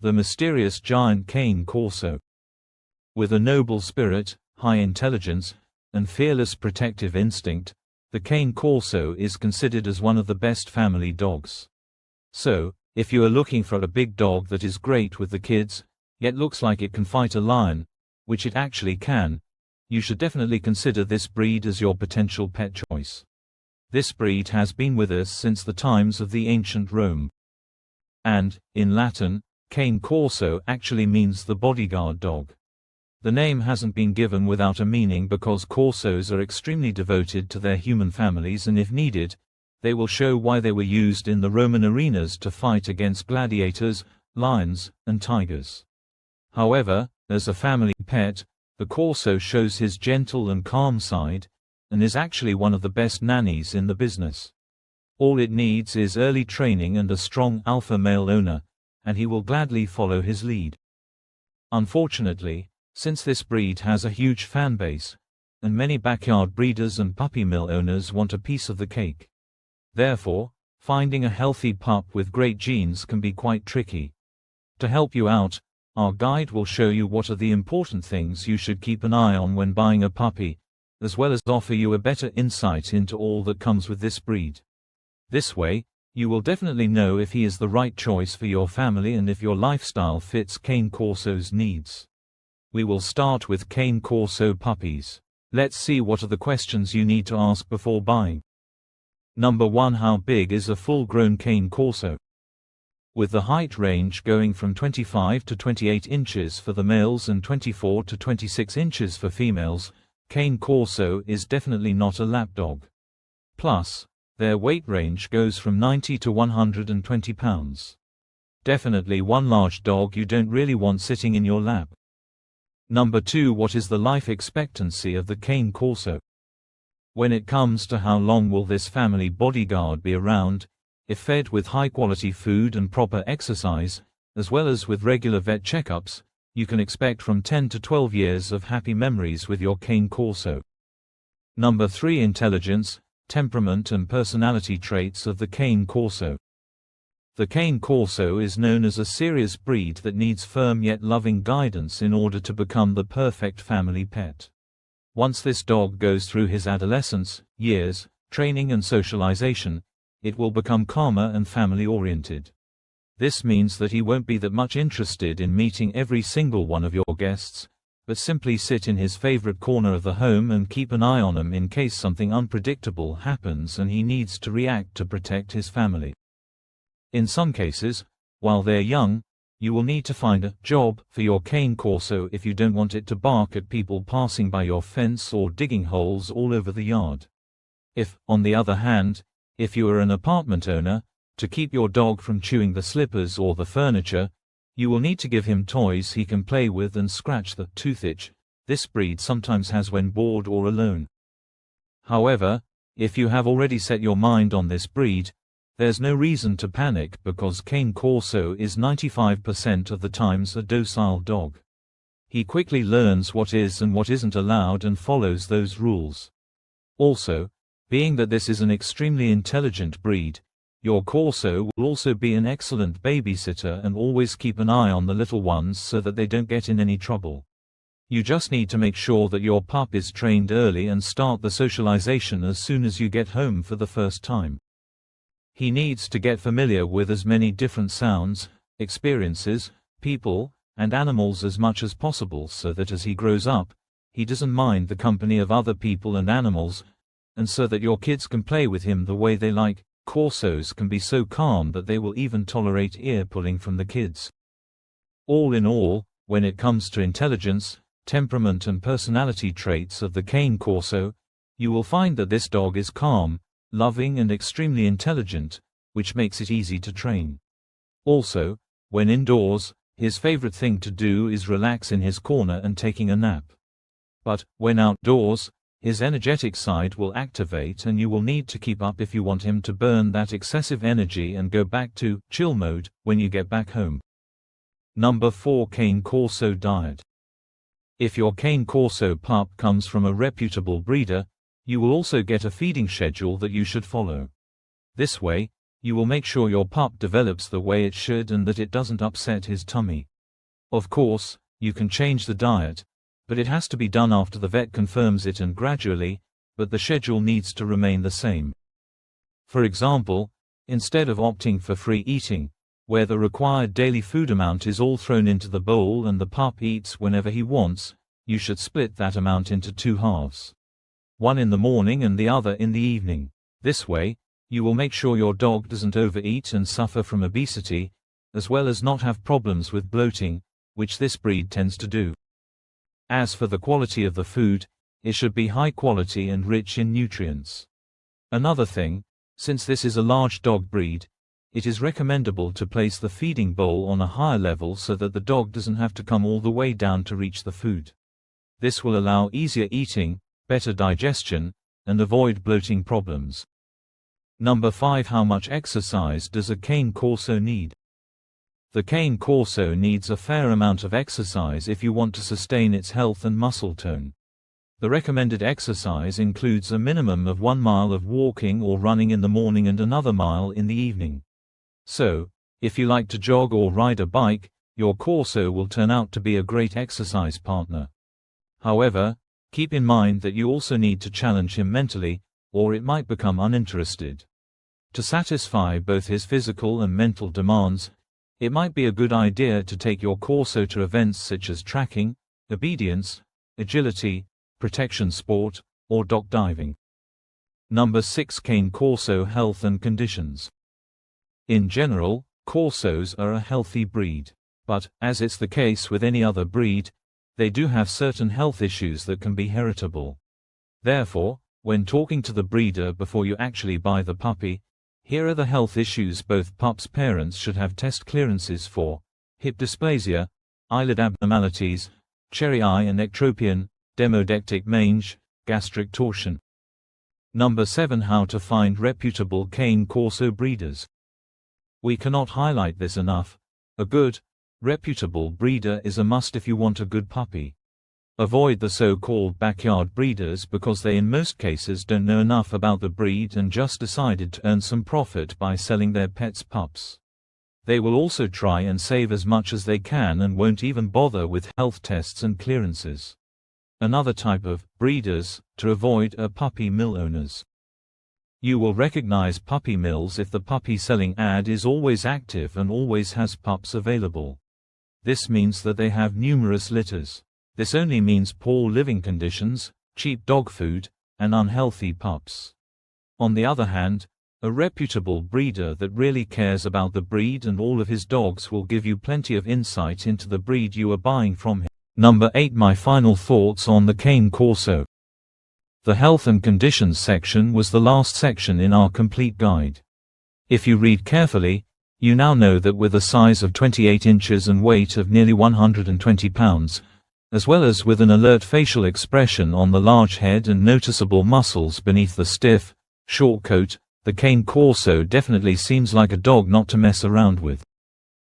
The mysterious giant Cane Corso. With a noble spirit, high intelligence, and fearless protective instinct, the Cane Corso is considered as one of the best family dogs. So, if you are looking for a big dog that is great with the kids, yet looks like it can fight a lion, which it actually can, you should definitely consider this breed as your potential pet choice. This breed has been with us since the times of the ancient Rome. And, in Latin, Cane Corso actually means the bodyguard dog. The name hasn't been given without a meaning because Corsos are extremely devoted to their human families, and if needed, they will show why they were used in the Roman arenas to fight against gladiators, lions, and tigers. However, as a family pet, the Corso shows his gentle and calm side, and is actually one of the best nannies in the business. All it needs is early training and a strong alpha male owner, and he will gladly follow his lead. Unfortunately, since this breed has a huge fan base, and many backyard breeders and puppy mill owners want a piece of the cake. Therefore, finding a healthy pup with great genes can be quite tricky. To help you out, our guide will show you what are the important things you should keep an eye on when buying a puppy, as well as offer you a better insight into all that comes with this breed. This way, you will definitely know if he is the right choice for your family and if your lifestyle fits Cane Corso's needs. We will start with Cane Corso puppies. Let's see what are the questions you need to ask before buying. Number 1. How big is a full-grown Cane Corso? With the height range going from 25 to 28 inches for the males and 24 to 26 inches for females, Cane Corso is definitely not a lapdog. Plus, their weight range goes from 90 to 120 pounds. Definitely one large dog you don't really want sitting in your lap. Number 2. What is the life expectancy of the Cane Corso? When it comes to how long will this family bodyguard be around, if fed with high-quality food and proper exercise, as well as with regular vet checkups, you can expect from 10 to 12 years of happy memories with your Cane Corso. Number 3. Intelligence, temperament and personality traits of the Cane Corso. The Cane Corso is known as a serious breed that needs firm yet loving guidance in order to become the perfect family pet. Once this dog goes through his adolescence years, training and socialization, it will become calmer and family-oriented. This means that he won't be that much interested in meeting every single one of your guests, but simply sit in his favorite corner of the home and keep an eye on him in case something unpredictable happens and he needs to react to protect his family. In some cases, while they're young, you will need to find a job for your Cane Corso if you don't want it to bark at people passing by your fence or digging holes all over the yard. If, on the other hand, if you are an apartment owner, to keep your dog from chewing the slippers or the furniture, you will need to give him toys he can play with and scratch the tooth itch this breed sometimes has when bored or alone. However, if you have already set your mind on this breed, there's no reason to panic because Cane Corso is 95% of the times a docile dog. He quickly learns what is and what isn't allowed and follows those rules. Also, being that this is an extremely intelligent breed, your Corso will also be an excellent babysitter and always keep an eye on the little ones so that they don't get in any trouble. You just need to make sure that your pup is trained early and start the socialization as soon as you get home for the first time. He needs to get familiar with as many different sounds, experiences, people, and animals as much as possible so that as he grows up, he doesn't mind the company of other people and animals, and so that your kids can play with him the way they like. Corsos can be so calm that they will even tolerate ear-pulling from the kids. All in all, when it comes to intelligence, temperament and personality traits of the Cane Corso, you will find that this dog is calm, loving and extremely intelligent, which makes it easy to train. Also, when indoors, his favorite thing to do is relax in his corner and taking a nap. But, when outdoors, his energetic side will activate and you will need to keep up if you want him to burn that excessive energy and go back to chill mode when you get back home. Number 4. Cane Corso diet. If your Cane Corso pup comes from a reputable breeder, you will also get a feeding schedule that you should follow. This way, You will make sure your pup develops the way it should and that it doesn't upset his tummy. Of course, you can change the diet, but it has to be done after the vet confirms it and gradually, but the schedule needs to remain the same. For example, instead of opting for free eating, where the required daily food amount is all thrown into the bowl and the pup eats whenever he wants, you should split that amount into 2 halves. One in the morning and the other in the evening. This way, you will make sure your dog doesn't overeat and suffer from obesity, as well as not have problems with bloating, which this breed tends to do. As for the quality of the food, it should be high quality and rich in nutrients. Another thing, since this is a large dog breed, it is recommendable to place the feeding bowl on a higher level so that the dog doesn't have to come all the way down to reach the food. This will allow easier eating, better digestion, and avoid bloating problems. Number 5. How much exercise does a Cane Corso need? The Cane Corso needs a fair amount of exercise if you want to sustain its health and muscle tone. The recommended exercise includes a minimum of 1 mile of walking or running in the morning and another mile in the evening. So, if you like to jog or ride a bike, your Corso will turn out to be a great exercise partner. However, keep in mind that you also need to challenge him mentally, or it might become uninterested. To satisfy both his physical and mental demands, it might be a good idea to take your Corso to events such as tracking, obedience, agility, protection sport, or dock diving. Number 6. Cane Corso health and conditions. In general, Corsos are a healthy breed. But, as it's the case with any other breed, they do have certain health issues that can be heritable. Therefore, when talking to the breeder before you actually buy the puppy, here are the health issues both pups' parents should have test clearances for: hip dysplasia, eyelid abnormalities, cherry eye and ectropion, demodectic mange, gastric torsion. Number 7. How to find reputable Cane Corso breeders. We cannot highlight this enough. A good, reputable breeder is a must if you want a good puppy. Avoid the so-called backyard breeders because they in most cases don't know enough about the breed and just decided to earn some profit by selling their pets' pups. They will also try and save as much as they can and won't even bother with health tests and clearances. Another type of breeders to avoid are puppy mill owners. You will recognize puppy mills if the puppy selling ad is always active and always has pups available. This means that they have numerous litters. This only means poor living conditions, cheap dog food, and unhealthy pups. On the other hand, a reputable breeder that really cares about the breed and all of his dogs will give you plenty of insight into the breed you are buying from him. Number 8. My final thoughts on the Cane Corso. The health and conditions section was the last section in our complete guide. If you read carefully, you now know that with a size of 28 inches and weight of nearly 120 pounds, as well as with an alert facial expression on the large head and noticeable muscles beneath the stiff, short coat, the Cane Corso definitely seems like a dog not to mess around with.